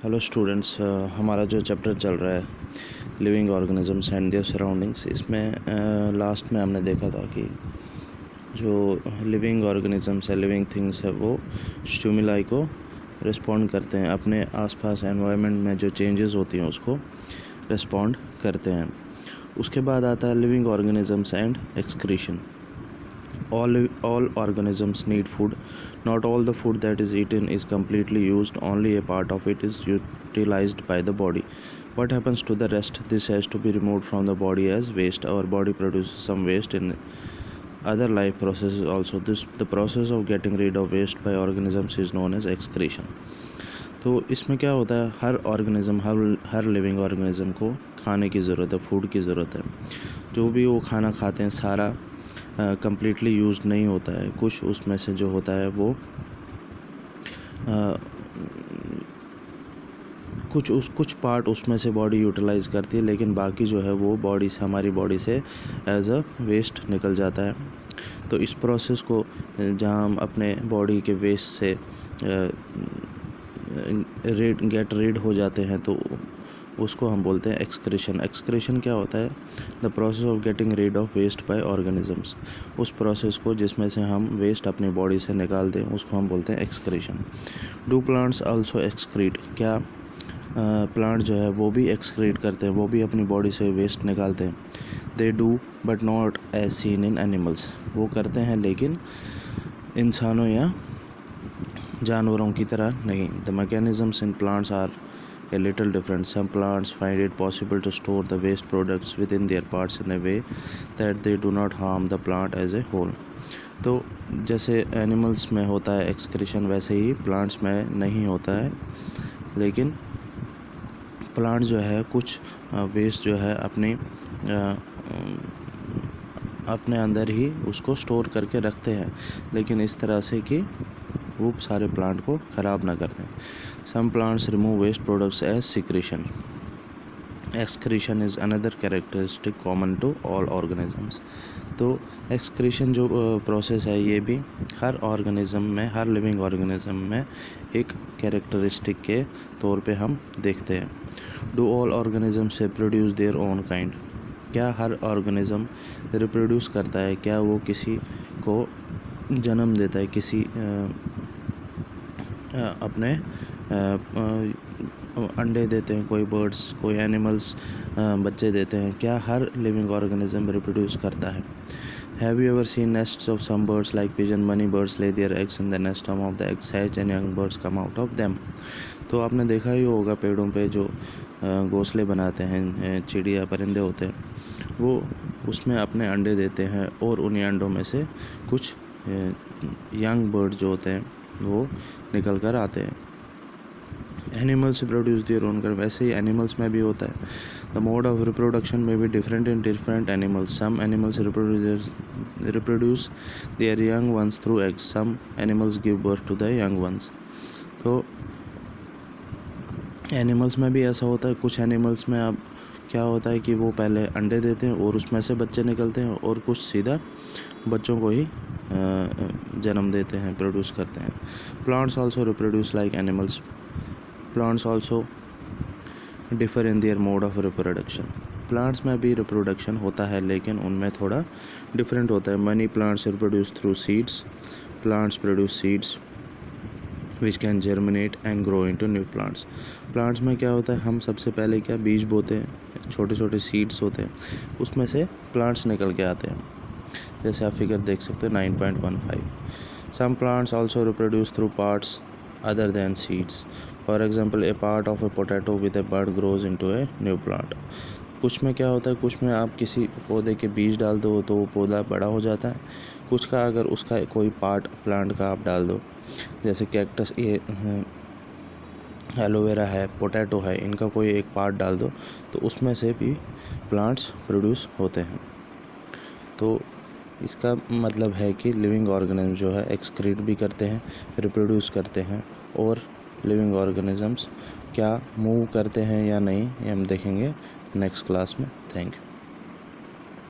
Hello students, हमारा जो chapter चल रहा है living organisms and there surroundings, इसमें लास्ट में हमने देखा था कि जो लिविंग ऑर्गेनिजम्स है, लिविंग थिंग्स है, वो स्टिमुलाई को रिस्पॉन्ड करते हैं, अपने आसपास एनवायरनमेंट में जो चेंजेस होती हैं उसको रिस्पॉन्ड करते हैं। उसके बाद आता है living organisms and excretion. All organisms need food. Not all the food that is eaten is completely used. Only a part of it is utilized by the body. What happens to the rest? This has to be removed from the body as waste. Our body produces some waste in other life processes also. The process of getting rid of waste by organisms is known as excretion. तो इसमें क्या होता है, हर organism हर living organism को खाने की ज़रूरत है, फूड की ज़रूरत है। जो भी वो खाना खाते हैं सारा कम्प्लीटली यूज़ नहीं होता है। कुछ उसमें से जो होता है वो कुछ पार्ट उसमें से बॉडी यूटिलाइज़ करती है, लेकिन बाकी जो है वो हमारी बॉडी से एज अ वेस्ट निकल जाता है। तो इस प्रोसेस को जहाँ हम अपने बॉडी के वेस्ट से गेट रीड हो जाते हैं, तो उसको हम बोलते हैं एक्सक्रीशन। एक्सक्रीशन क्या होता है? The process of getting rid of waste by organisms. उस प्रोसेस को जिसमें से हम वेस्ट अपनी बॉडी से निकाल दें उसको हम बोलते हैं excretion. Do plants also excrete? क्या प्लांट जो है वो भी एक्सक्रीट करते हैं, वो भी अपनी बॉडी से वेस्ट निकालते हैं? They do but not as seen in animals. वो करते हैं लेकिन इंसानों या जानवरों की तरह नहीं। The mechanisms in plants are a little different. Some plants find it possible to store the waste products within their parts in a way that they do not harm the plant as a whole. तो जैसे animals में होता है excretion, वैसे ही plants में नहीं होता है, लेकिन प्लांट जो है कुछ वेस्ट जो है अपने अंदर ही उसको स्टोर करके रखते हैं, लेकिन इस तरह से कि वो सारे प्लांट को ख़राब ना कर दें। Some plants remove waste products as secretion. Excretion is another characteristic common to all organisms. तो एक्सक्रीशन जो प्रोसेस है ये भी हर ऑर्गेनिज़म में, हर लिविंग ऑर्गेनिज़म में एक कैरेक्टरिस्टिक के तौर पे हम देखते हैं। Do all organisms reproduce their own kind? क्या हर ऑर्गेनिज़म रिप्रोड्यूस करता है? क्या वो किसी को जन्म देता है, किसी अपने अंडे देते हैं? कोई बर्ड्स, कोई एनिमल्स बच्चे देते हैं? क्या हर लिविंग ऑर्गेनिज्म रिप्रोड्यूस करता है? Have you ever seen nests of some birds like pigeon? Many birds लay their eggs in the nest. Some of the eggs hatch and young birds come out of them. तो आपने देखा ही होगा पेड़ों पे जो घोंसले बनाते हैं चिड़िया परिंदे होते हैं, वो उसमें अपने अंडे देते हैं और उन्हीं अंडों में से कुछ यंग बर्ड जो होते हैं वो निकल कर आते हैं। Animals reproduce their own kind, वैसे ही एनिमल्स में भी होता है। द मोड ऑफ रिप्रोडक्शन में भी different in different animals. Some animals reproduce their young ones through eggs. Some animals give birth to the young ones. तो एनिमल्स में भी ऐसा होता है। कुछ एनिमल्स में अब क्या होता है कि वो पहले अंडे देते हैं और उसमें से बच्चे निकलते हैं, और कुछ सीधा बच्चों को ही जन्म देते हैं, प्रोड्यूस करते हैं। Plants also reproduce like animals. Plants also differ in their mode of reproduction. Plants में भी रिप्रोडक्शन होता है, लेकिन उनमें थोड़ा डिफरेंट होता है। Money plants reproduce through seeds. Plants produce seeds which can germinate and grow into new plants. Plants में क्या होता है, हम सबसे पहले क्या बीज बोते हैं, छोटे छोटे सीड्स होते हैं, उसमें से प्लांट्स निकल के आते हैं, जैसे आप फिगर देख सकते हैं 9.15। Some plants also reproduce through parts other than seeds. For example, a part of a potato with a bud grows into a new plant. कुछ में क्या होता है, कुछ में आप किसी पौधे के बीज डाल दो तो वो पौधा बड़ा हो जाता है। कुछ का अगर उसका कोई पार्ट प्लांट का आप डाल दो, जैसे कैक्टस, ये एलोवेरा है, पोटैटो है, इनका कोई एक पार्ट डाल दो तो उसमें से भी प्लांट्स प्रोड्यूस होते हैं। तो इसका मतलब है कि लिविंग ऑर्गेनिज्म जो है एक्सक्रीट भी करते हैं, रिप्रोड्यूस करते हैं, और लिविंग ऑर्गेनिजम्स क्या मूव करते हैं या नहीं, ये हम देखेंगे नेक्स्ट क्लास में। Thank you.